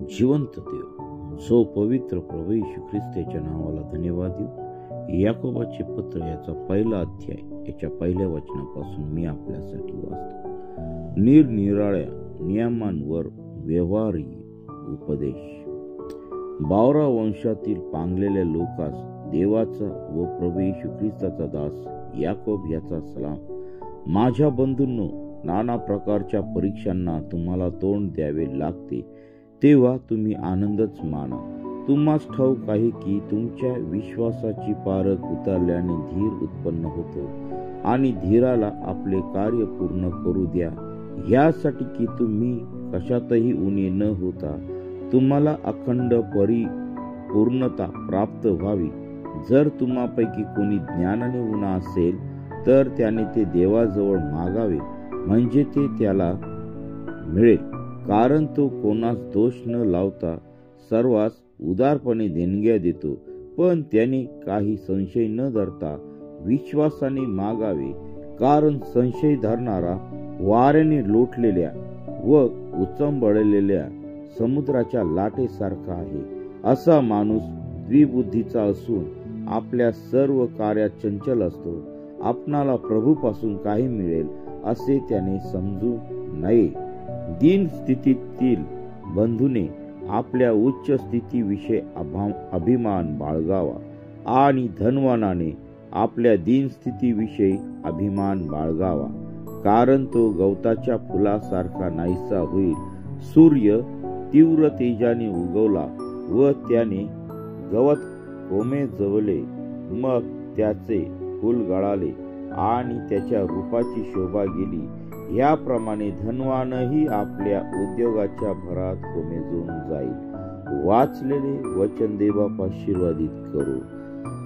जिवंत देव जो पवित्र प्रभू येशू ख्रिस्ताच्या नावाला धन्यवाद देऊ। याकोबाचे पत्र याचा पहिला अध्याय याच्या पहिल्या वचनापासून मी आपल्यासाठी वाचतो। निरनिराळ्या नियमांवर व्यवहारी उपदेश। बावरा वंशातील पांगलेल्या लोकास देवाचा व प्रभू येशू ख्रिस्ताचा दास याकोब याचा सलाम। माझ्या बंधूंनो, नाना प्रकारच्या परीक्षांना तुम्हाला तोंड द्यावे लागते, तेव्हा तुम्ही आनंदच माना। तुम्हास ठाऊक आहे की तुमच्या विश्वासाची पारख उतरल्याने धीर उत्पन्न होतो, आणि धीराला आपले कार्य पूर्ण करू द्या, यासाठी की तुम्ही कशातही उणे न होता तुम्हाला अखंड परिपूर्णता प्राप्त व्हावी। जर तुम्हापैकी कोणी ज्ञानाने उणा असेल तर त्याने ते देवाजवळ मागावे, म्हणजे ते त्याला मिळेल, कारण तो कोणास दोष न लावता सर्वांस उदारपणे देणग्या देतो। पण त्याने काही संशय न धरता विश्वासाने मागावे, कारण संशय धरणारा वाऱ्याने लोटलेल्या व उचंबळलेल्या समुद्राच्या लाटेसारखा आहे। असा माणूस द्विबुद्धीचा असून आपल्या सर्व कार्यात चंचल असतो। आपणाला प्रभूपासून काही मिळेल असे त्याने समजू नये। दीन स्थितीतील बंधूने आपल्या उच्च स्थितीविषयी अभिमान बाळगावा, आणि धनवानाने आपल्या दीन स्थितीविषयी अभिमान बाळगावा, कारण तो गवताच्या फुलासारखा नाहीसा होईल। सूर्य तीव्र तेजाने उगवला व त्याने गवत कोमेजवले, मग त्याचे फूल गळाले आणि त्याच्या रूपाची शोभा गेली। याप्रमाणे धनवानही आपल्या उद्योगाच्या भरात कोमेजून जाईल। वाचलेले वचन देवाप आशीर्वादित करू।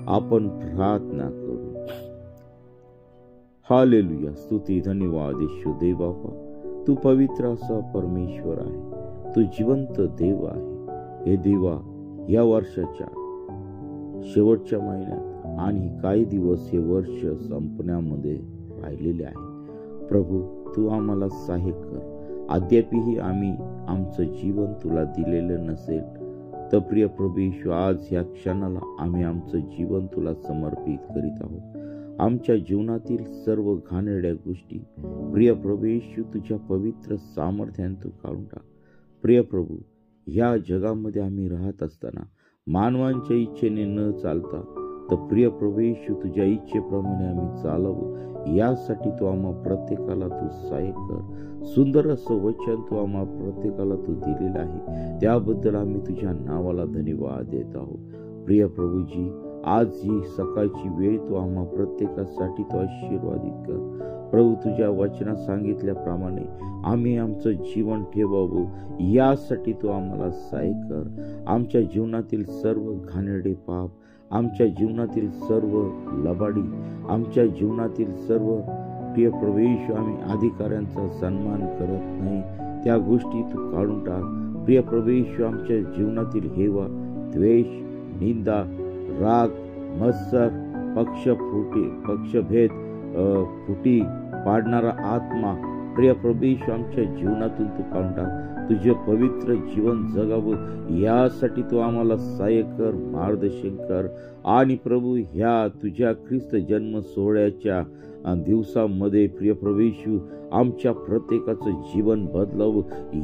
आपण प्रार्थना करू। हालेलुया, स्तुती धन्यवाद येशू देवापा, तू पवित्र असा परमेश्वर आहे, तू जिवंत देव आहे। हे देवा, या वर्षाच्या शेवटच्या महिन्यात आणि काही दिवस हे वर्ष संपण्यामध्ये राहिलेले आहे। प्रभू, तू आम्हाला सहाय्य कर। अद्यापही आम्ही आमचं जीवन तुला दिलेलं नसेल तर प्रिय प्रभू येशू, आज ह्या क्षणाला आम्ही आमचं जीवन तुला समर्पित करीत आहोत। आमच्या जीवनातील सर्व घाणेरड्या गोष्टी प्रिय प्रभू येशू तुझ्या पवित्र सामर्थ्याने तू काढून टाक। प्रिय प्रभू, ह्या जगामध्ये आम्ही राहत असताना मानवांच्या इच्छेने न चालता तर प्रिय प्रभू येशू तुझ्या इच्छेप्रमाणे आम्ही चालावं, यासाठी तू आम्हा प्रत्येकाला तू सहाय्य कर। सुंदर असं वचन तू आम्हा प्रत्येकाला तू दिलेलं आहे, त्याबद्दल आम्ही तुझ्या नावाला धन्यवाद देत आहोत। प्रिय प्रभूजी, आज ही सकाळची वेळ तू आम्हा प्रत्येकासाठी तू आशीर्वादित कर। प्रभू, तुझ्या वचनात सांगितल्याप्रमाणे आम्ही आमचं जीवन ठेवावं, यासाठी तू आम्हाला सहाय्य कर। आमच्या जीवनातील सर्व घाणेरडे पाप, आमच्या जीवनातील सर्व लबाडी, आमच्या जीवनातील सर्व प्रिय प्रभू येशू आम्ही अधिकाऱ्यांचा सन्मान करत नाही, त्या गोष्टी तू काढून टाक। प्रिय प्रभू येशू, आमच्या जीवनातील हेवा, द्वेष, निंदा, राग, मत्सर, पक्षभेद, फुटी पाडणारा आत्मा, प्रिय प्रभू येशू आमच्या जीवनातून तू काढून टाक। तुझे पवित्र जीवन जगावं, यासाठी तू आम्हाला सहाय्य कर, मार्गदर्शन कर। आणि प्रभू, ह्या तुझ्या ख्रिस्त जन्म सोहळ्याच्या दिवसामध्ये प्रिय प्रभू येशू आमच्या प्रत्येकाचं जीवन बदलावं,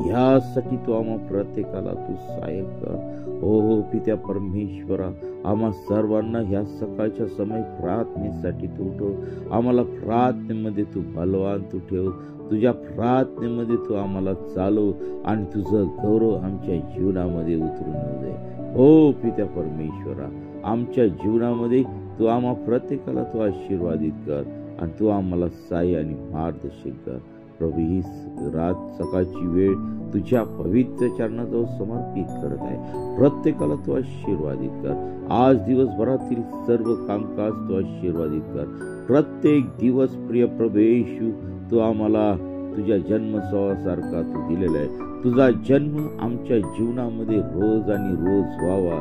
यासाठी तू आम्हा प्रत्येकाला तू सहाय्य कर। हो पित्या परमेश्वरा, आम्हा सर्वांना ह्या सकाळच्या समय प्रार्थनेसाठी तू उठव। आम्हाला प्रार्थनेमध्ये तू बलवान तू ठेव, तुझ्या प्रार्थनेमध्ये तू आम्हाला चालव, आणि तुझं गौरव आमच्या जीवनामध्ये उतरून येऊ दे। हो पित्या परमेश्वरा, आमच्या जीवनामध्ये तू आम्हा प्रत्येकाला तू आशीर्वादित कर, आणि तू आम्हाला सहाय्य आणि मार्गदर्शन कर। प्रभू, ही सकाळची वेळ तुझ्या पवित्र चरणाजवळ समर्पित करत आहे। प्रत्येकाला तू आशीर्वादित कर। आज दिवसभरातील सर्व कामकाज तू आशीर्वादित कर। प्रत्येक दिवस प्रिय प्रभू येशू तू आम्हाला तुझ्या जन्मोत्सवासारखा तू दिलेला आहे. तुझा जन्म आमच्या जीवनामध्ये रोज आणि रोज व्हावा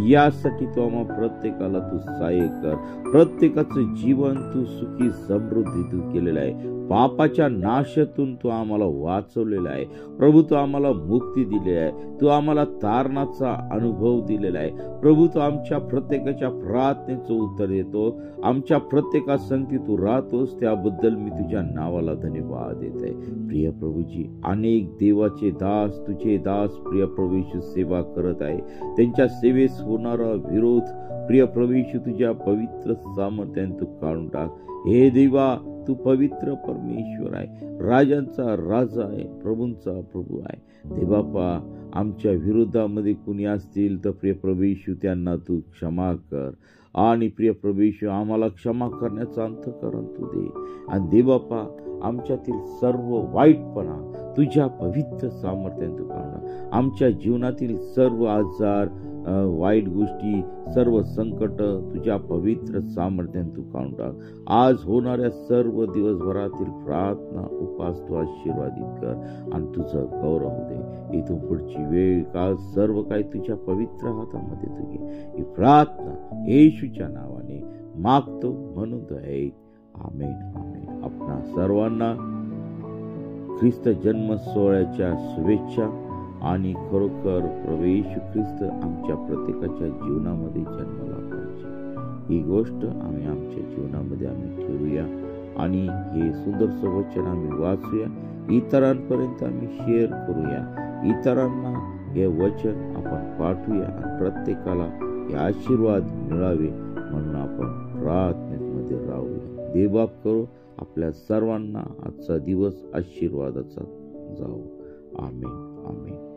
यासाठी तू आम्हा प्रत्येकाला तू सहाय्य कर. प्रत्येकाचं जीवन तू सुखी समृद्धी तू केलेलं आहे. पापाच्या नाशातून तू आम्हाला वाचवलेला आहे. प्रभू तू आम्हाला मुक्ती दिलेली आहे. तू आम्हाला तारणाचा अनुभव दिलेला आहे. प्रभू तू आमच्या प्रत्येकाच्या प्रार्थनेचं उत्तर देतो. आमच्या प्रत्येका संगती तू राहतोस, त्याबद्दल मी तुझ्या नावाला धन्यवाद देत आहे. प्रिय प्रभूजी, अनेक देवाचे दास, तुझे दास प्रिय प्रभू येशू सेवा करत आहे. त्यांच्या सेवेस होणारा विरोध प्रिय प्रभू येशू तुझ्या पवित्र सामर्थ्याने तू काढून टाक. हे देवा, तू पवित्र परमेश्वर आहे, राजांचा राजा आहे, प्रभूंचा प्रभू आहे. देवापा, आमच्या विरोधामध्ये कुणी असतील तर प्रिय प्रभू येशू त्यांना तू क्षमा कर. आणि प्रिय प्रभू येशू आम्हाला क्षमा करण्याचा अंतःकरण तू दे. आणि देवापा, आमच्यातील सर्व वाईटपणा तुझ्या पवित्र सामर्थ्याने तू काढणार. आमच्या जीवनातील सर्व आजार, वाईट गोष्टी, सर्व संकट तुझ्या पवित्र सामर्थ्याने तू काढून टाक. आज होणाऱ्या सर्व दिवसभरातील प्रार्थना उपास तू आशीर्वादित कर आणि तुझं गौरव दे. इथून पुढची वेळ काळ सर्व काही तुझ्या पवित्र हातामध्ये तू घे. ही प्रार्थना येशूच्या नावाने मागतो म्हणून तो आहे. आमेन, आमेन. आपणा सर्वांना ख्रिस्त जन्म सोहळ्याच्या शुभेच्छा. आणि खरोखर प्रभू येशू ख्रिस्त आमच्या प्रत्येकाच्या जीवनामध्ये जन्माला पाहिजे, ही गोष्ट आम्ही आमच्या जीवनामध्ये ठेवूया. आणि हे सुंदर वचन आम्ही वाचूया, इतरांपर्यंत आम्ही शेअर करूया, इतरांना हे वचन आपण पाठवूया आणि प्रत्येकाला हे आशीर्वाद मिळावे म्हणून आपण प्रार्थनेमध्ये राहूया. देवबाप करो आपल्या सर्वांना आजचा दिवस आशीर्वादाचा जाओ. आमेन, आमेन.